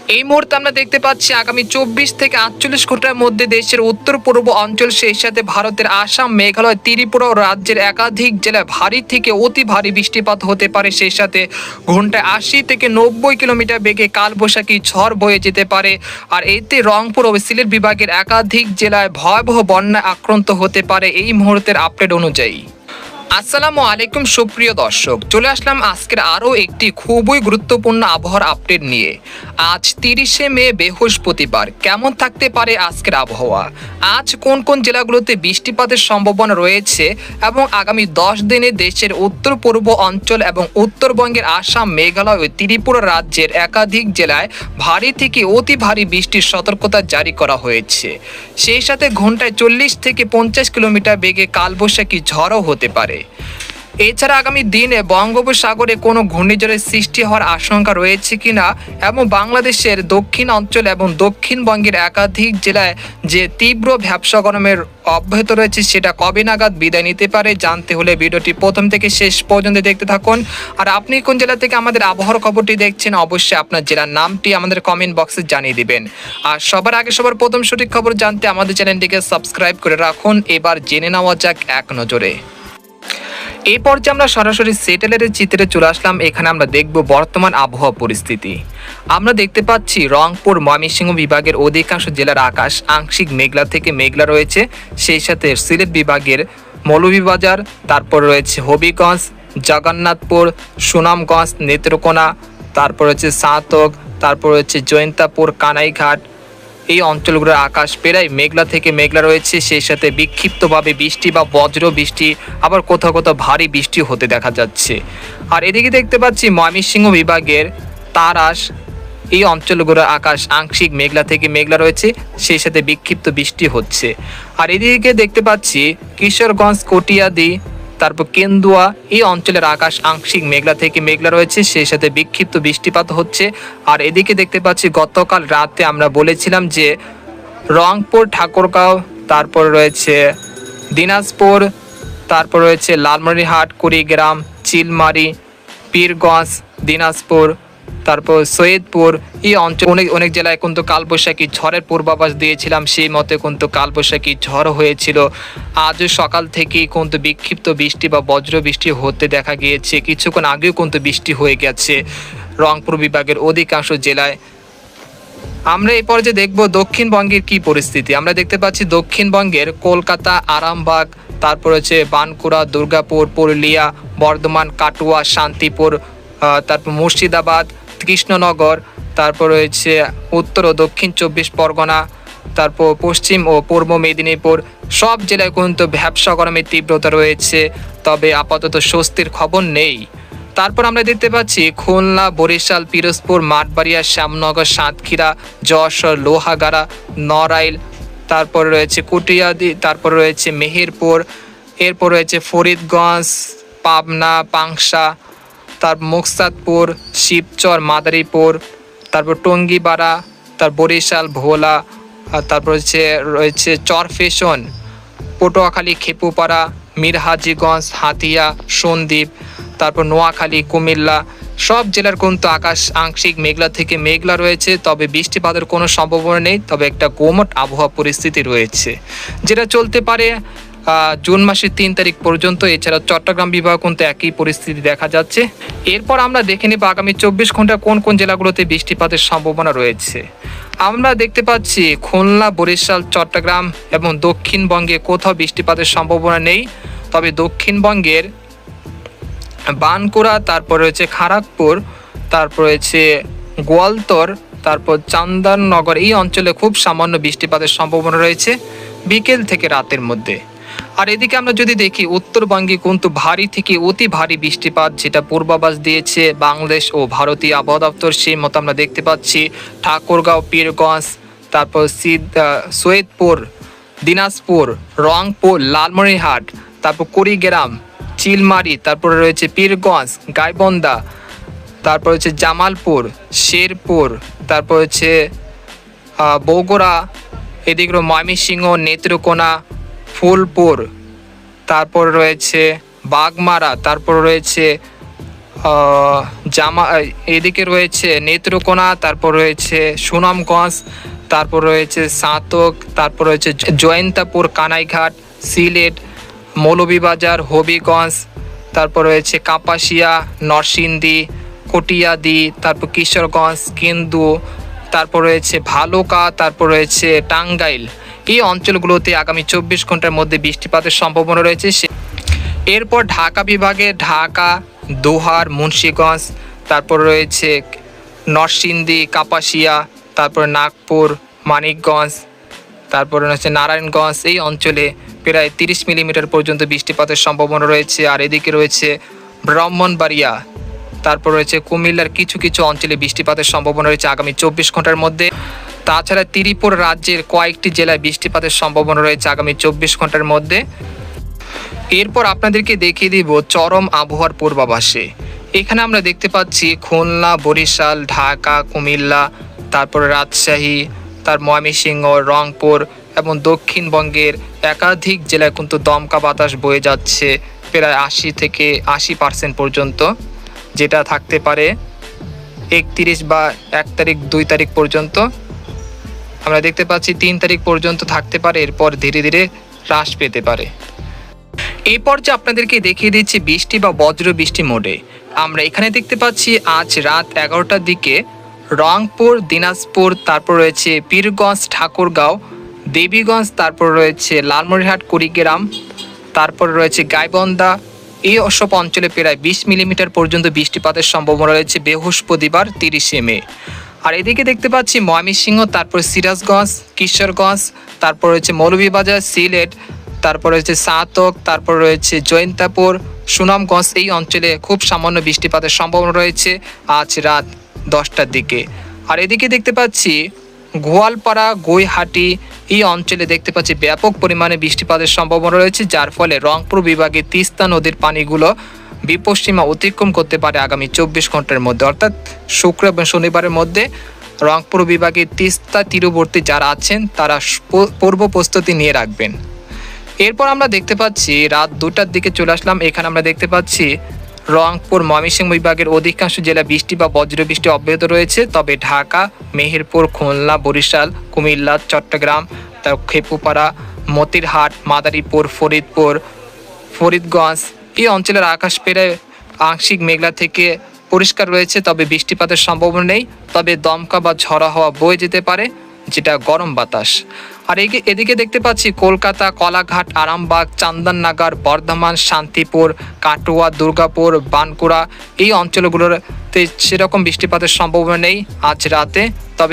এই মুহূর্তে আমরা দেখতে পাচ্ছি আগামী 24 থেকে 48 ঘন্টার মধ্যে দেশের উত্তর পূর্ব অঞ্চল, সেই সাথে ভারতের আসাম, মেঘালয়, ত্রিপুরা ও রাজ্যের একাধিক জেলায় ভারী থেকে অতি ভারী বৃষ্টিপাত হতে পারে। সেই সাথে ঘন্টায় 80 থেকে 90 কিলোমিটার বেগে কালবৈশাখী ঝড় বয়ে যেতে পারে। আর এতে রংপুর ও সিলেট বিভাগের একাধিক জেলায় ভয়াবহ বন্যায় আক্রান্ত হতে পারে এই মুহূর্তের আপডেট অনুযায়ী। আসসালামু আলাইকুম সুপ্রিয় দর্শক, চলে আসলাম আজকের আরও একটি খুবই গুরুত্বপূর্ণ আবহাওয়ার আপডেট নিয়ে। আজ 30শে মে বৃহস্পতিবার। কেমন থাকতে পারে আজকের আবহাওয়া, আজ কোন কোন জেলাগুলোতে বৃষ্টিপাতের সম্ভাবনা রয়েছে এবং আগামী 10 দিনে দেশের উত্তর পূর্ব অঞ্চল এবং উত্তরবঙ্গের আসাম, মেঘালয় ও ত্রিপুরা রাজ্যের একাধিক জেলায় ভারী থেকে অতি ভারী বৃষ্টির সতর্কতা জারি করা হয়েছে। সেই সাথে ঘন্টায় 40 থেকে 50 কিলোমিটার বেগে কালবৈশাখী ঝড়ও হতে পারে। এছাড়া আগামী দিনে বঙ্গোপসাগরে কোনো ঘূর্ণিঝড়ের সৃষ্টি হওয়ার আশঙ্কা রয়েছে কিনা এবং বাংলাদেশের দক্ষিণ অঞ্চল এবং দক্ষিণবঙ্গের একাধিক জেলায় যে তীব্র ভ্যাপসা গরমের অব্যাহত রয়েছে সেটা কবে নাগাদ বিদায় নিতে পারে, জানতে হলে ভিডিওটি প্রথম থেকে শেষ পর্যন্ত দেখতে থাকুন। আর আপনি কোন জেলা থেকে আমাদের আবহাওয়ার খবরটি দেখছেন, অবশ্যই আপনার জেলার নামটি আমাদের কমেন্ট বক্সে জানিয়ে দিবেন। আর সবার আগে সবার প্রথম সঠিক খবর জানতে আমাদের চ্যানেলটিকে সাবস্ক্রাইব করে রাখুন। এবার জেনে নেওয়া যাক এক নজরে। এই পর্যায়ে আমরা সরাসরি স্যাটেলাইটের চিত্রে চলে আসলাম। এখানে আমরা দেখব বর্তমান আবহাওয়া পরিস্থিতি। আমরা দেখতে পাচ্ছি রংপুর, ময়মনসিংহ বিভাগের অধিকাংশ জেলার আকাশ আংশিক মেঘলা থেকে মেঘলা রয়েছে। সেই সাথে সিলেট বিভাগের মৌলভীবাজার, তারপর রয়েছে হবিগঞ্জ, জগন্নাথপুর, সুনামগঞ্জ, নেত্রকোনা, তারপর রয়েছে সাতক, তারপর রয়েছে জয়ন্তাপুর, কানাইঘাট, এই অঞ্চলগুলোর আকাশ প্রায় মেঘলা থেকে মেঘলা রয়েছে। সেই সাথে বিক্ষিপ্তভাবে বৃষ্টি বা বজ্র বৃষ্টি, আবার কোথাও কোথাও ভারী বৃষ্টি হতে দেখা যাচ্ছে। আর এদিকে দেখতে পাচ্ছি ময়মনসিংহ বিভাগের তারাস, এই অঞ্চলগুলোর আকাশ আংশিক মেঘলা থেকে মেঘলা রয়েছে, সেই সাথে বিক্ষিপ্ত বৃষ্টি হচ্ছে। আর এদিকে দেখতে পাচ্ছি কিশোরগঞ্জ, কটিয়াদি, তারপর কেন্দুয়া, এই অঞ্চলের আকাশ আংশিক মেঘলা থেকে মেঘলা রয়েছে, সেই সাথে বিক্ষিপ্ত বৃষ্টিপাত হচ্ছে। আর এদিকে দেখতে পাচ্ছি গতকাল রাতে আমরা বলেছিলাম যে রংপুর, ঠাকুরগাঁও, তারপর রয়েছে দিনাজপুর, তারপর রয়েছে লালমনিরহাট, কুড়িগ্রাম, চিলমারি, পীরগঞ্জ, দিনাজপুর, তারপর সৈয়দপুর, এই অঞ্চল অনেক জেলায় কিন্তু কালবৈশাখী ঝড়ের পূর্বাভাস দিয়েছিলাম। সেই মতে কিন্তু কালবৈশাখী ঝড় হয়েছিল। আজও সকাল থেকেই কিন্তু বিক্ষিপ্ত বৃষ্টি বা বজ্র বৃষ্টি হতে দেখা গিয়েছে। কিছুক্ষণ আগেও কিন্তু বৃষ্টি হয়ে গেছে রংপুর বিভাগের অধিকাংশ জেলায়। আমরা এই পর্যায়ে দেখব দক্ষিণবঙ্গের কি পরিস্থিতি। আমরা দেখতে পাচ্ছি দক্ষিণবঙ্গের কলকাতা, আরামবাগ, তারপর হচ্ছে বানকুড়া, দুর্গাপুর, পুরুলিয়া, বর্ধমান, কাটুয়া, শান্তিপুর, তারপর মুর্শিদাবাদ, কৃষ্ণনগর, তারপর রয়েছে উত্তর ও দক্ষিণ 24 পরগনা, তারপর পশ্চিম ও পূর্ব মেদিনীপুর, সব জেলায় কিন্তু ভ্যাপসা গরমের তীব্রতা রয়েছে, তবে আপাতত স্বস্তির খবর নেই। তারপর আমরা দেখতে পাচ্ছি খুলনা, বরিশাল, পিরোজপুর, মাঠবাড়িয়া, শ্যামনগর, সাতক্ষীরা, যশোর, লোহাগাড়া, নড়াইল, তারপর রয়েছে কুটিয়াদি, তারপর রয়েছে মেহেরপুর, এরপর রয়েছে ফরিদগঞ্জ, পাবনা, পাংশা, তারপর মুকসাদপুর, শিবচর, মাদারীপুর, তারপর টঙ্গিপাড়া, তার বরিশাল, ভোলা, আর তারপর রয়েছে চরফেশন, পটুয়াখালী, খেপুপাড়া, মিরহাজিগঞ্জ, হাতিয়া, সন্দ্বীপ, তারপর নোয়াখালী, কুমিল্লা, সব জেলার কিন্তু আকাশ আংশিক মেঘলা থেকে মেঘলা রয়েছে, তবে বৃষ্টিপাতের কোনো সম্ভাবনা নেই। তবে একটা গুমোট আবহাওয়া পরিস্থিতি রয়েছে, যেটা চলতে পারে জুন মাসের 3 তারিখ পর্যন্ত। এছাড়া চট্টগ্রাম বিভাগ কিন্তু একই পরিস্থিতি দেখা যাচ্ছে। এরপর আমরা দেখে নেব আগামী 24 ঘন্টা কোন কোন জেলাগুলোতে বৃষ্টিপাতের সম্ভাবনা রয়েছে। আমরা দেখতে পাচ্ছি খুলনা, বরিশাল, চট্টগ্রাম এবং দক্ষিণবঙ্গে কোথাও বৃষ্টিপাতের সম্ভাবনা নেই। তবে দক্ষিণবঙ্গের বানকুড়া, তারপর রয়েছে খড়গপুর, তারপর রয়েছে গোয়ালতর, তারপর চন্দননগর, এই অঞ্চলে খুব সামান্য বৃষ্টিপাতের সম্ভাবনা রয়েছে বিকেল থেকে রাতের মধ্যে। আর এদিকে আমরা যদি দেখি উত্তরবঙ্গে কিন্তু ভারী থেকে অতি ভারী বৃষ্টিপাত, যেটা পূর্বাভাস দিয়েছে বাংলাদেশ ও ভারতীয় আবহাওয়া দপ্তর, সেই মতো আমরা দেখতে পাচ্ছি ঠাকুরগাঁও, পীরগঞ্জ, তারপর সৈয়দপুর, দিনাজপুর, রংপুর, লালমনিরহাট, তারপর কুড়িগ্রাম, চিলমারি, তারপরে রয়েছে পীরগঞ্জ, গাইবান্ধা, তারপর হচ্ছে জামালপুর, শেরপুর, তারপর হচ্ছে বগুড়া, এদিকে ময়মনসিংহ, নেত্রকোনা, ফুলপুর, তারপর রয়েছে বাগমারা, তারপর রয়েছে জামা এদিকে রয়েছে নেত্রকোনা, তারপর রয়েছে সুনামগঞ্জ, তারপর রয়েছে সাতক, তারপর রয়েছে জয়ন্তাপুর, কানাইঘাট, সিলেট, মৌলভীবাজার, হবিগঞ্জ, তারপর রয়েছে কাপাসিয়া, নরসিংদী, কটিয়াদি, তারপর কিশোরগঞ্জ, কেন্দু, তারপর রয়েছে ভালুকা, তারপর রয়েছে টাঙ্গাইল। এই অঞ্চলগুলোতে আগামী 24 ঘন্টার মধ্যে বৃষ্টিপাতের সম্ভাবনা রয়েছে। এরপর ঢাকা বিভাগে ঢাকা, দোহার, মুন্সিগঞ্জ, তারপর রয়েছে নরসিংদী, কাপাসিয়া, তারপর নাগপুর, মানিকগঞ্জ, তারপরে রয়েছে নারায়ণগঞ্জ। এই অঞ্চলে প্রায় 30 মিলিমিটার পর্যন্ত বৃষ্টিপাতের সম্ভাবনা রয়েছে। আর এদিকে রয়েছে ব্রাহ্মণবাড়িয়া, তারপর রয়েছে কুমিল্লার কিছু কিছু অঞ্চলে বৃষ্টিপাতের সম্ভাবনা রয়েছে আগামী 24 ঘন্টার মধ্যে। তাছাড়া ত্রিপুরা রাজ্যের কয়েকটি জেলায় বৃষ্টিপাতের সম্ভাবনা রয়েছে আগামী 24 ঘন্টার মধ্যে। এরপর আপনাদেরকে দেখিয়ে দিব চরম আবহাওয়ার পূর্বাভাসে। এখানে আমরা দেখতে পাচ্ছি খুলনা, বরিশাল, ঢাকা, কুমিল্লা, তারপর রাজশাহী, তার ময়মনসিংহ, রংপুর এবং দক্ষিণবঙ্গের একাধিক জেলায় কিন্তু দমকা বাতাস বয়ে যাচ্ছে প্রায় 80 থেকে 80% পর্যন্ত, যেটা থাকতে পারে 31 বা 1 তারিখ 2 তারিখ পর্যন্ত। আমরা দেখতে পাচ্ছি 3 তারিখ পর্যন্ত থাকতে পারে, এরপর ধীরে ধীরে হ্রাস পেতে পারে। এই পর্যায়ে আপনাদেরকে দেখিয়ে দিচ্ছি বৃষ্টি বা বজ্র বৃষ্টি মোডে। আমরা এখানে দেখতে পাচ্ছি আজ রাত 11টার দিকে রংপুর, দিনাজপুর, তারপর রয়েছে পীরগঞ্জ, ঠাকুরগাঁও, দেবীগঞ্জ, তারপর রয়েছে লালমনিরহাট, কুড়িগ্রাম, তারপর রয়েছে গাইবান্ধা, এই সব অঞ্চলে প্রায় 20 মিলিমিটার পর্যন্ত বৃষ্টিপাতের সম্ভাবনা রয়েছে বৃহস্পতিবার 30 মে। আর এদিকে দেখতে পাচ্ছি ময়মনসিংহ, তারপর সিরাজগঞ্জ, কিশোরগঞ্জ, তারপর রয়েছে মৌলভীবাজার, সিলেট, তারপর রয়েছে সাতক, তারপর রয়েছে জয়ন্তাপুর, সুনামগঞ্জ। এই অঞ্চলে খুব সামান্য বৃষ্টিপাতের সম্ভাবনা রয়েছে আজ রাত 10টার দিকে। আর এদিকে দেখতে পাচ্ছি গোয়ালপাড়া, গৈহাটি, এই অঞ্চলে দেখতে পাচ্ছি ব্যাপক পরিমাণে বৃষ্টিপাতের সম্ভাবনা রয়েছে, যার ফলে রংপুর বিভাগে তিস্তা নদীর পানিগুলো বিপদসীমা অতিক্রম করতে পারে আগামী 24 ঘন্টার মধ্যে, অর্থাৎ শুক্র এবং শনিবারের মধ্যে রংপুর বিভাগে তিস্তা তীরবর্তী যারা আছেন তারা পূর্ব প্রস্তুতি নিয়ে রাখবেন। এরপর আমরা দেখতে পাচ্ছি রাত 2টার দিকে চলে আসলাম। এখানে আমরা দেখতে পাচ্ছি রংপুর, ময়মনসিংহ বিভাগের অধিকাংশ জেলা বৃষ্টি বা বজ্রবৃষ্টি অব্যাহত রয়েছে, তবে ঢাকা, মেহেরপুর, খুলনা, বরিশাল, কুমিল্লা, চট্টগ্রাম, খেপুপাড়া, মতিরহাট, মাদারীপুর, ফরিদগঞ্জ, এই অঞ্চলের আকাশ প্রায় আংশিক মেঘলা থেকে পরিষ্কার রয়েছে, তবে বৃষ্টিপাতের সম্ভাবনা নেই, তবে দমকা বা ঝড়ো হাওয়া বয়ে যেতে পারে, যেটা গরম বাতাস। আর এদিকে দেখতে পাচ্ছি কলকাতা, কলাঘাট, আরামবাগ, চান্দননগর, বর্ধমান, শান্তিপুর, কাটোয়া, দুর্গাপুর, বাঁকুড়া, এই অঞ্চলগুলোতে সেরকম বৃষ্টিপাতের সম্ভাবনা নেই আজ রাতে, তবে